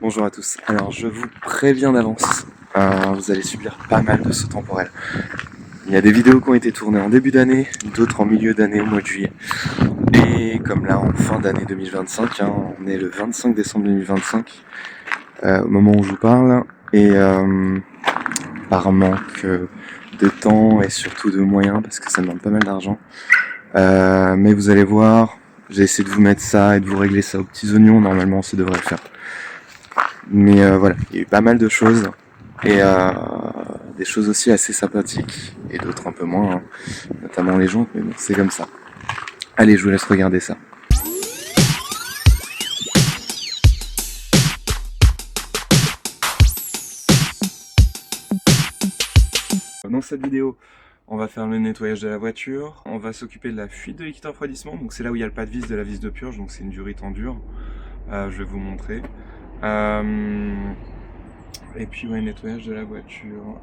Bonjour à tous. Alors je vous préviens d'avance, vous allez subir pas mal de sauts temporels. Il y a des vidéos qui ont été tournées en début d'année, d'autres en milieu d'année au mois de juillet. Et comme là en fin d'année 2025, on est le 25 décembre 2025 au moment où je vous parle. Et par manque de temps et surtout de moyens, parce que ça demande pas mal d'argent. Mais vous allez voir, j'ai essayé de vous mettre ça et de vous régler ça aux petits oignons, normalement ça devrait le faire. Mais voilà, il y a eu pas mal de choses et des choses aussi assez sympathiques et d'autres un peu moins, hein, notamment les jantes, mais bon, c'est comme ça. Allez, je vous laisse regarder ça. Dans cette vidéo, on va faire le nettoyage de la voiture, on va s'occuper de la fuite de liquide refroidissement, donc c'est là où il y a le pas de vis de la vis de purge, donc c'est une durite en dur, je vais vous montrer. Et puis ouais, nettoyage de la voiture.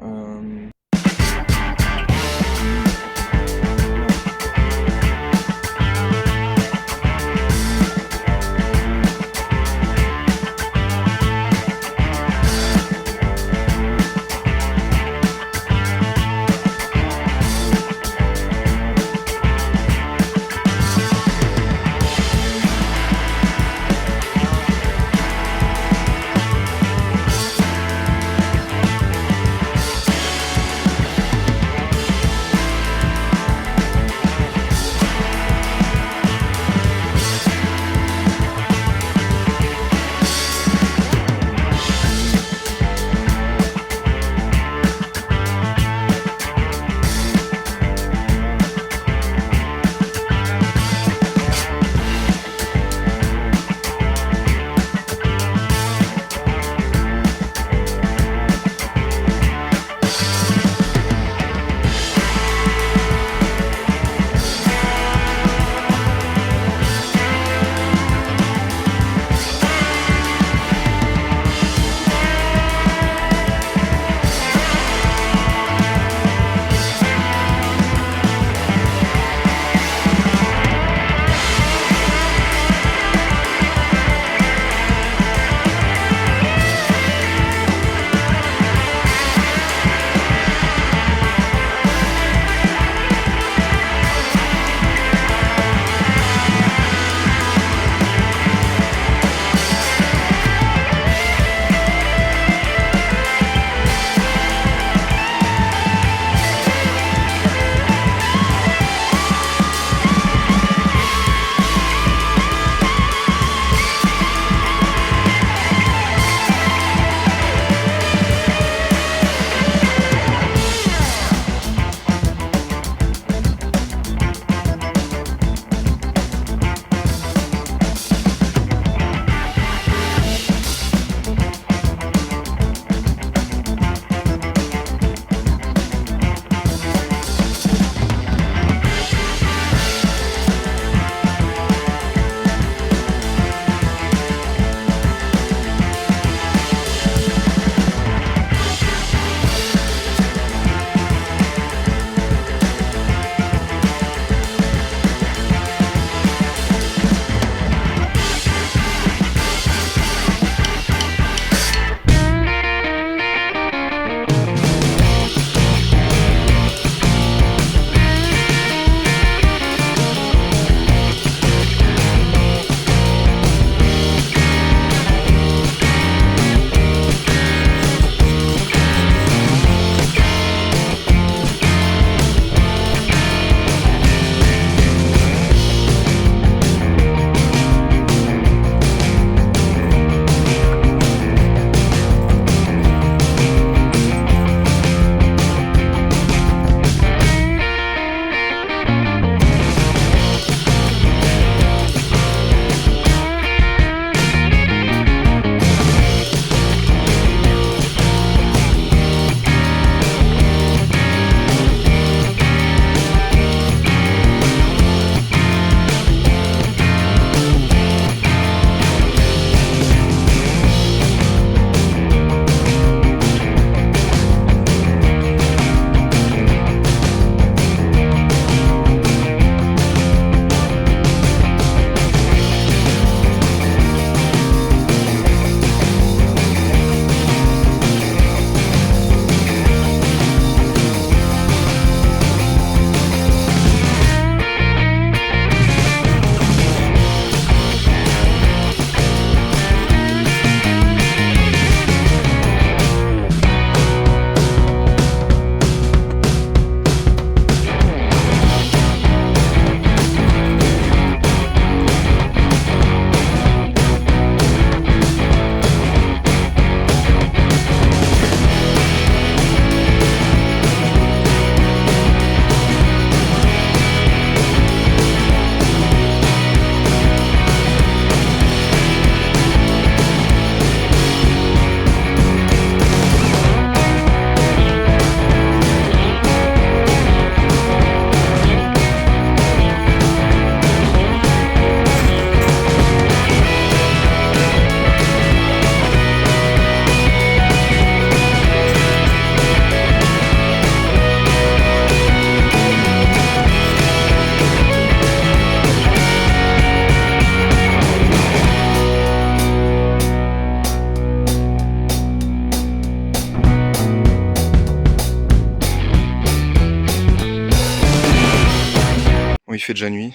fait déjà nuit.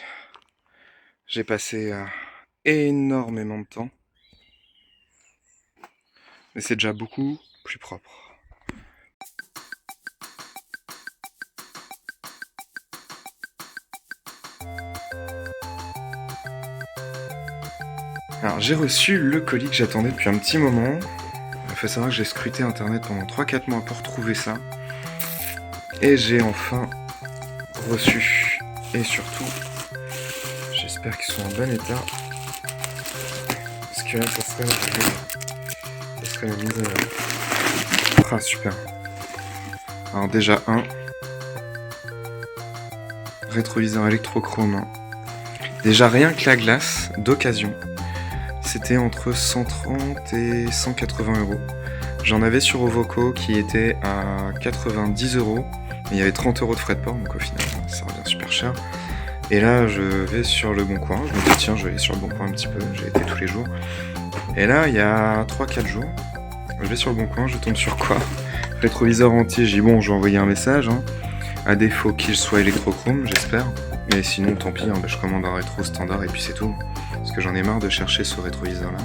J'ai passé énormément de temps. Mais c'est déjà beaucoup plus propre. Alors j'ai reçu le colis que j'attendais depuis un petit moment. Il faut savoir que j'ai scruté internet pendant 3-4 mois pour trouver ça. Et j'ai enfin reçu. Et surtout, j'espère qu'ils sont en bon état. Parce que là, ça serait la misère. Ah, super. Alors déjà, rétroviseur électrochrome. Déjà, rien que la glace d'occasion, c'était entre 130 et 180 euros. J'en avais sur Ovoco qui était à 90 euros. Il y avait 30 euros de frais de port, donc au final, ça revient super cher. Et là, je vais sur le Bon Coin. Je me dis, tiens, je vais aller sur le Bon Coin un petit peu. J'ai été tous les jours. Et là, il y a 3-4 jours, je vais sur le Bon Coin, je tombe sur quoi? Rétroviseur entier. J'ai dit, bon, je vais envoyer un message. À défaut qu'il soit électrochrome, j'espère. Mais sinon, tant pis, je commande un rétro standard et puis c'est tout. Parce que j'en ai marre de chercher ce rétroviseur-là.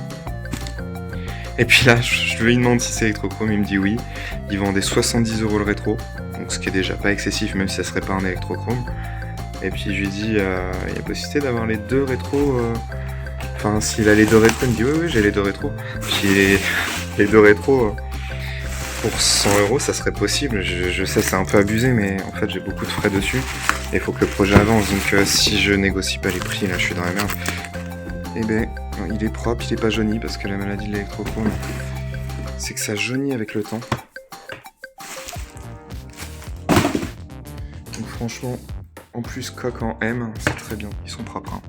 Et puis là, je lui demande si c'est électrochrome, il me dit oui. Il vendait 70 euros le rétro, donc ce qui est déjà pas excessif, même si ça serait pas un électrochrome. Et puis je lui dis, il y a possibilité d'avoir les deux rétros. Enfin, s'il a les deux rétros, il me dit oui, j'ai les deux rétros. Puis les deux rétros, pour 100 euros, ça serait possible. Je sais, c'est un peu abusé, mais en fait, j'ai beaucoup de frais dessus. Et il faut que le projet avance, donc si je négocie pas les prix, là, je suis dans la merde. Eh ben, il est propre, il est pas jauni, parce que la maladie de l'électrochrome, c'est que ça jaunit avec le temps. Donc franchement, en plus coque en M, c'est très bien, ils sont propres.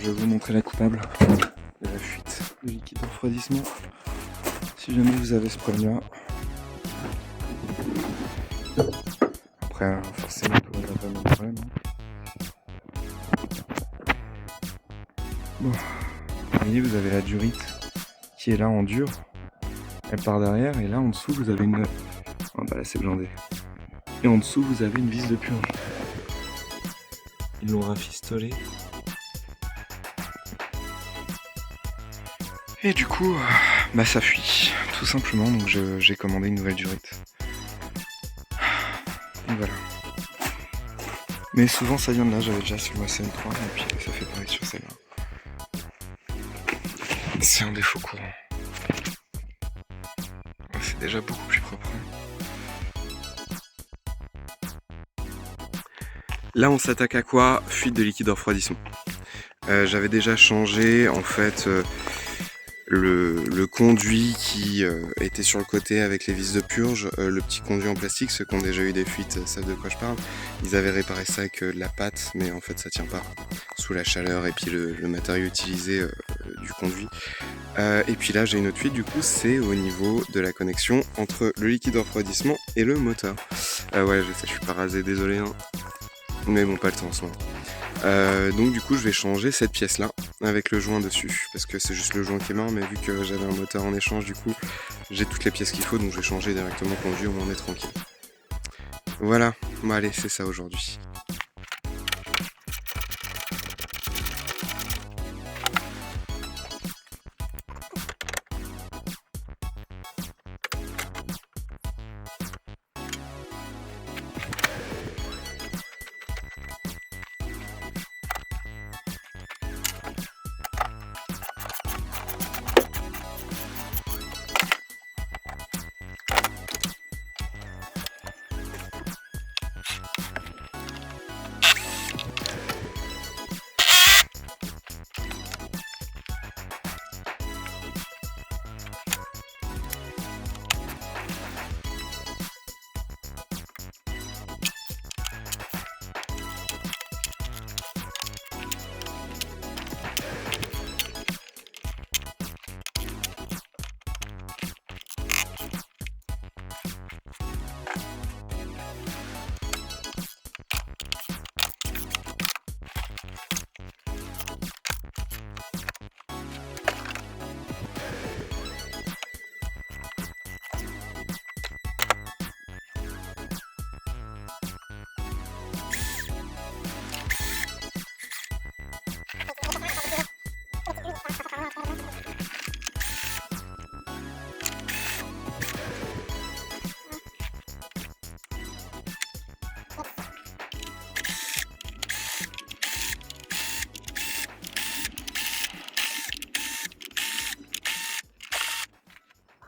je vais vous montrer la coupable de la fuite de liquide de refroidissement. Si jamais vous avez ce problème-là. Après, forcément, tout le monde n'a pas le même problème. Bon. Vous voyez, vous avez la durite qui est là en dur. Elle part derrière et là en dessous vous avez une... Ah bah là c'est blindé. Et en dessous vous avez une vis de purge. Ils l'ont rafistolé. Et du coup, bah ça fuit, tout simplement, donc j'ai commandé une nouvelle durite. Et voilà. Mais souvent ça vient de là, j'avais déjà sur ma CM3 et puis ça fait pareil sur celle-là. C'est un défaut courant. C'est déjà beaucoup plus propre. Là on s'attaque à quoi? Fuite de liquide de refroidissement. J'avais déjà changé en fait le conduit qui était sur le côté avec les vis de purge, le petit conduit en plastique. Ceux qui ont déjà eu des fuites savent de quoi je parle. Ils avaient réparé ça avec de la pâte, mais en fait ça tient pas sous la chaleur et puis le matériau utilisé du conduit. Et puis là j'ai une autre fuite, du coup c'est au niveau de la connexion entre le liquide de refroidissement et le moteur. Ouais je sais, je suis pas rasé, désolé hein. Mais bon, pas le temps en ce moment. Donc du coup je vais changer cette pièce là avec le joint dessus parce que c'est juste le joint qui est mort, mais vu que j'avais un moteur en échange, du coup j'ai toutes les pièces qu'il faut, donc je vais changer directement le conduit, au moins on est tranquille. Voilà, bon allez, c'est ça aujourd'hui.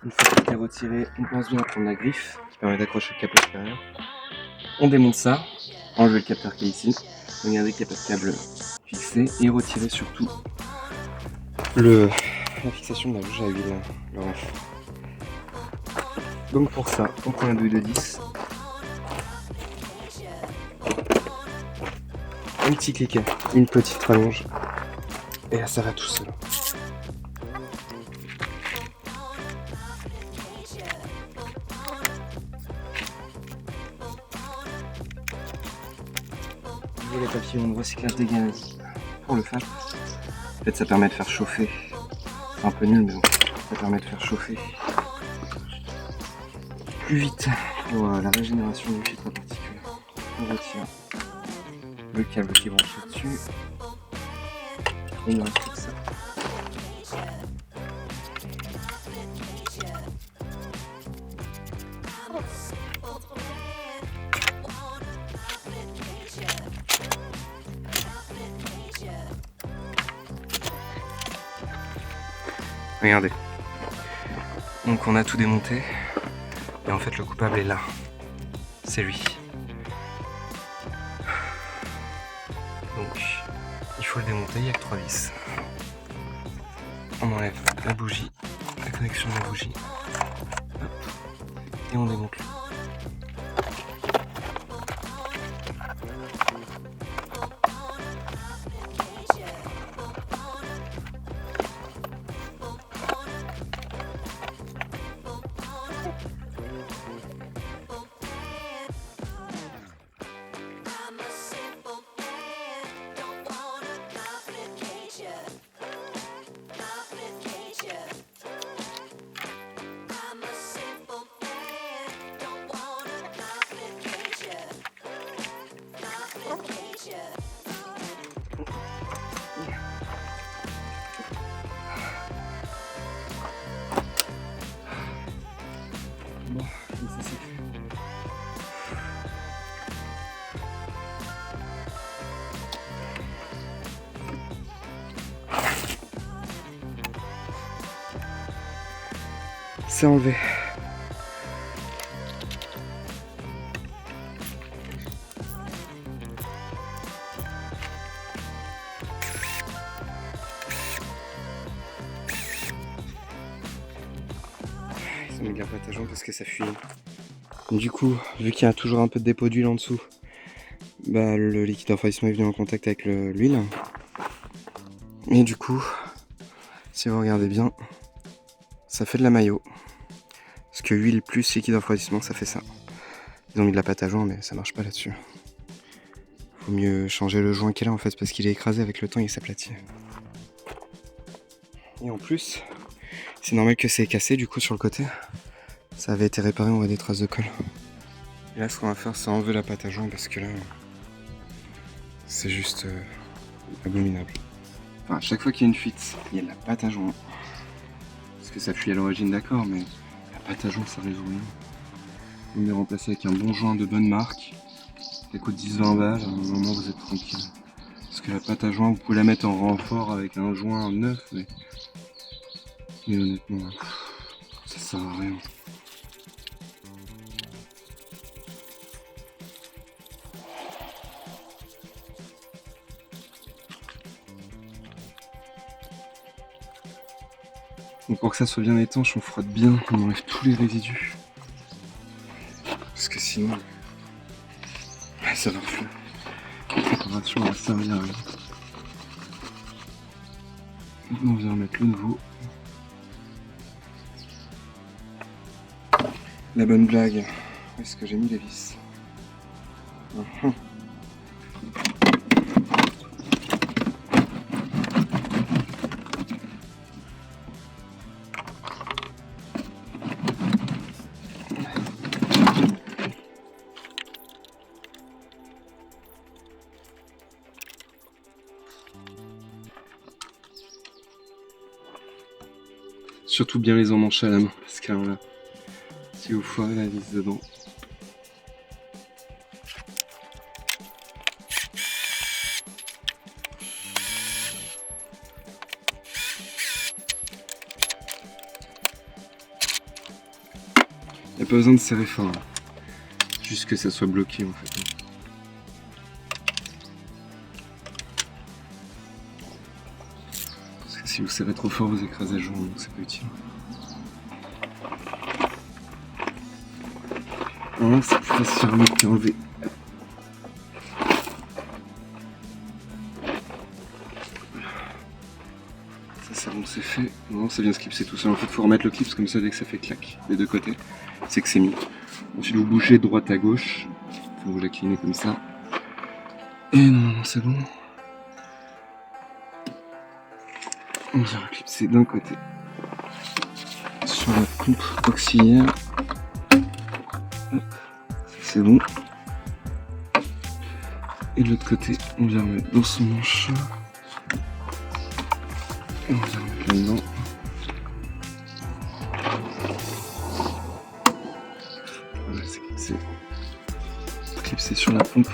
Une fois que tout est retiré, on pense bien à prendre la griffe qui permet d'accrocher le capot supérieur. On démonte ça, enlever le capteur qui est ici, regardez qu'il n'y a pas de câble fixé et retirer surtout la fixation de la bougie à huile, le renfort. Donc pour ça, on prend la douille de 10, un petit cliquet, une petite rallonge et là ça va tout seul. Les papillons de recyclage des gaz pour le FAP. En fait ça permet de faire chauffer, c'est un peu nul mais bon, ça permet de faire chauffer plus vite pour la régénération du filtre à particules. On retire le câble qui est branché dessus et il ne reste plus que ça. Regardez, donc on a tout démonté et en fait le coupable est là, c'est lui. Donc il faut le démonter, il n'y a que 3 vis. On enlève la bougie, la connexion de la bougie, hop, et on démonte le. C'est enlevé. Ils ont mis de la pâte à joint parce que ça fuit. Du coup, vu qu'il y a toujours un peu de dépôt d'huile en dessous, bah, le liquide de refroidissement est venu en contact avec l'huile. Et du coup, si vous regardez bien, ça fait de la maillot. Parce que huile plus liquide de refroidissement, ça fait ça. Ils ont mis de la pâte à joint, mais ça marche pas là-dessus. Faut mieux changer le joint qu'il a en fait, parce qu'il est écrasé avec le temps, il s'aplatit. Et en plus, c'est normal que c'est cassé du coup sur le côté. Ça avait été réparé, on voit des traces de colle. Et là, ce qu'on va faire, c'est enlever la pâte à joint parce que là, c'est juste abominable. Enfin, à chaque fois qu'il y a une fuite, il y a de la pâte à joint. Parce que ça fuit à l'origine, d'accord, mais la pâte à joint, ça résout rien. Vous les remplacer avec un bon joint de bonne marque. Ça coûte 10-20 balles, à un moment vous êtes tranquille. Parce que la pâte à joint, vous pouvez la mettre en renfort avec un joint neuf, mais honnêtement, ça sert à rien. Donc pour que ça soit bien étanche, on frotte bien, on enlève tous les résidus. Parce que sinon, ça va plus. La préparation va servir à rien. Maintenant, on vient remettre le nouveau. La bonne blague, où est-ce que j'ai mis les vis? Surtout bien les emmancher à la main, parce que alors là, si vous foirez la vis dedans. Il n'y a pas besoin de serrer fort, hein. Juste que ça soit bloqué en fait. Parce que si vous serrez trop fort, vous écrasez le joint, donc c'est pas utile. Alors là, c'est plus facile à remettre qu'à enlever. Ça c'est bon, c'est fait. Non, ça vient se clipser tout seul. En fait, il faut remettre le clips comme ça dès que ça fait clac des deux côtés. C'est que c'est mis. Ensuite, vous bougez de droite à gauche. Faut vous la cliner comme ça. Et non, c'est bon. On vient clipser d'un côté sur la pompe auxiliaire. C'est bon. Et de l'autre côté, on vient remettre dans son manche. Et on vient remettre là-dedans. Voilà, c'est clipsé. Clipsé sur la pompe.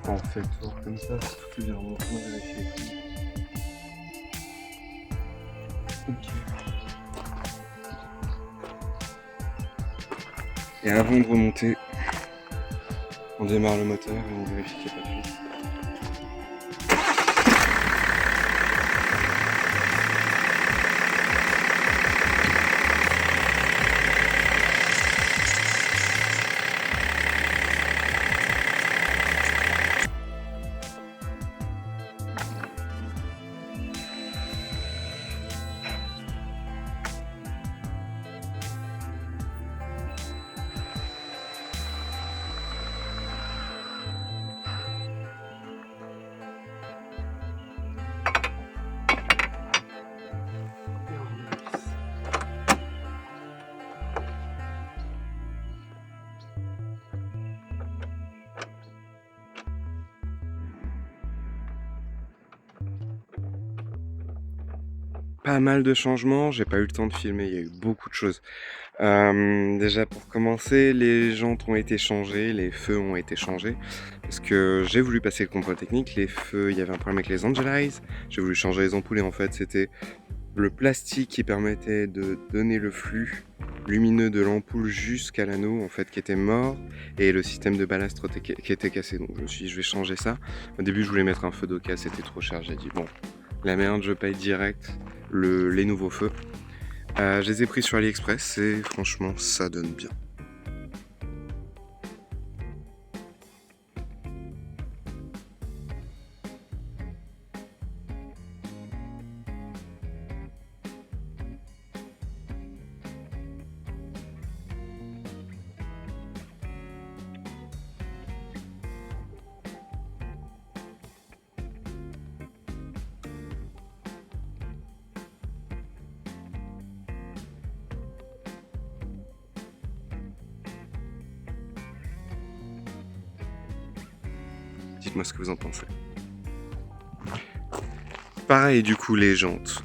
Quand on fait le tour comme ça, c'est tout le virement. On va vérifier. Ok. Et avant de remonter, on démarre le moteur et on vérifie qu'il n'y a pas de fuite. Pas mal de changements, j'ai pas eu le temps de filmer, il y a eu beaucoup de choses. Déjà pour commencer, les jantes ont été changées, les feux ont été changés, parce que j'ai voulu passer le contrôle technique, les feux, il y avait un problème avec les Angelize, j'ai voulu changer les ampoules et en fait c'était le plastique qui permettait de donner le flux lumineux de l'ampoule jusqu'à l'anneau en fait qui était mort et le système de balastre qui était cassé, donc je me suis dit je vais changer ça. Au début je voulais mettre un feu d'Oka, c'était trop cher, j'ai dit bon la merde je paye direct les nouveaux feux. Je les ai pris sur AliExpress et franchement ça donne bien. Dites-moi ce que vous en pensez. Pareil du coup les jantes,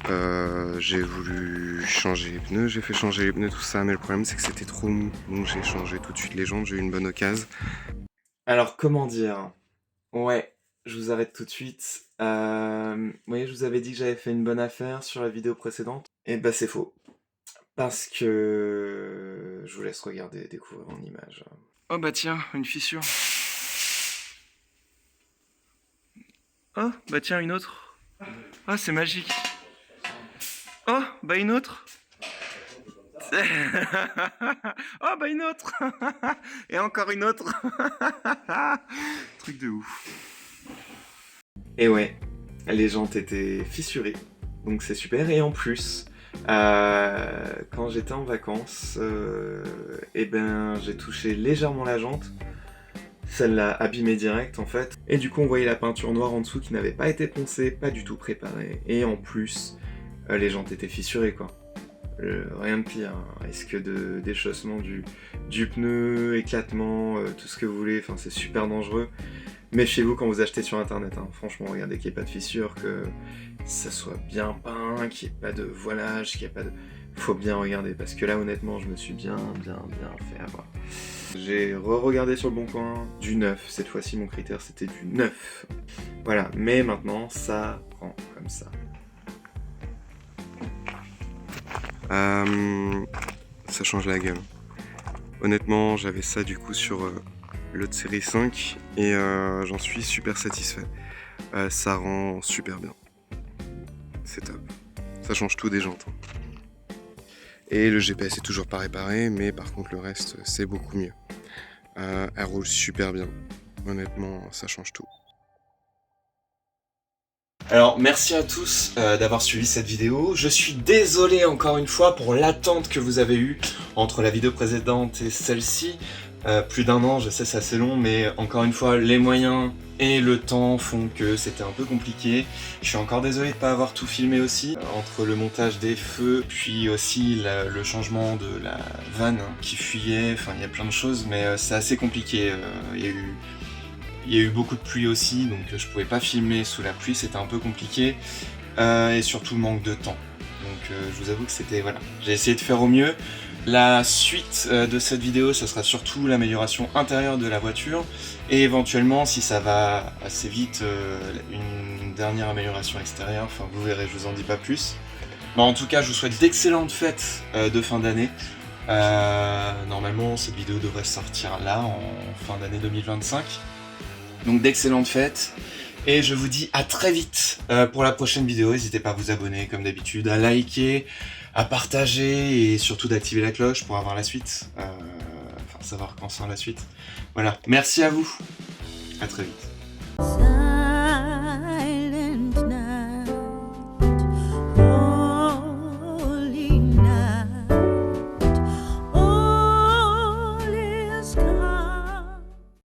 j'ai voulu changer les pneus, j'ai fait changer les pneus tout ça, mais le problème c'est que c'était trop mou, donc j'ai changé tout de suite les jantes, j'ai eu une bonne occasion. Alors comment dire? Ouais, je vous arrête tout de suite. Vous voyez, je vous avais dit que j'avais fait une bonne affaire sur la vidéo précédente, et bah c'est faux. Parce que je vous laisse regarder, découvrir en image. Oh bah tiens, une fissure. Oh bah tiens, une autre. Ah, c'est magique. Oh bah une autre. Oh bah une autre. Et encore une autre. Truc de ouf. Et ouais, les jantes étaient fissurées, donc c'est super. Et en plus, quand j'étais en vacances, et ben j'ai touché légèrement la jante. Ça l'a abîmé direct en fait. Et du coup on voyait la peinture noire en dessous qui n'avait pas été poncée, pas du tout préparée. Et en plus, les jantes étaient fissurées quoi. Rien de pire, hein. Risque de déchaussement du pneu, éclatement, tout ce que vous voulez, enfin c'est super dangereux. Méfiez-vous quand vous achetez sur internet, hein. Franchement regardez qu'il n'y ait pas de fissure, que ça soit bien peint, qu'il n'y ait pas de voilage, qu'il n'y ait pas de... Faut bien regarder parce que là honnêtement je me suis bien fait avoir. J'ai re-regardé sur le bon coin, du neuf, cette fois-ci mon critère c'était du neuf. Voilà, mais maintenant ça prend comme ça. Ça change la gamme. Honnêtement j'avais ça du coup sur l'autre série 5 et j'en suis super satisfait. Ça rend super bien. C'est top. Ça change tout des jantes. Et le GPS est toujours pas réparé, mais par contre le reste c'est beaucoup mieux. Elle roule super bien. Honnêtement, ça change tout. Alors merci à tous d'avoir suivi cette vidéo. Je suis désolé encore une fois pour l'attente que vous avez eue entre la vidéo précédente et celle-ci. Plus d'un an, je sais c'est assez long, mais encore une fois les moyens et le temps font que c'était un peu compliqué. Je suis encore désolé de ne pas avoir tout filmé aussi, entre le montage des feux, puis aussi le changement de la vanne qui fuyait, enfin il y a plein de choses, mais c'est assez compliqué. Il y a eu beaucoup de pluie aussi, donc je pouvais pas filmer sous la pluie, c'était un peu compliqué, et surtout le manque de temps. Donc je vous avoue que c'était, voilà, j'ai essayé de faire au mieux. La suite de cette vidéo, ça sera surtout l'amélioration intérieure de la voiture et éventuellement, si ça va assez vite, une dernière amélioration extérieure. Enfin, vous verrez, je vous en dis pas plus. Bon, en tout cas, je vous souhaite d'excellentes fêtes de fin d'année. Normalement, cette vidéo devrait sortir là, en fin d'année 2025. Donc d'excellentes fêtes. Et je vous dis à très vite pour la prochaine vidéo. N'hésitez pas à vous abonner comme d'habitude, à liker, à partager et surtout d'activer la cloche pour avoir la suite. Enfin, savoir quand sort la suite. Voilà, merci à vous. À très vite.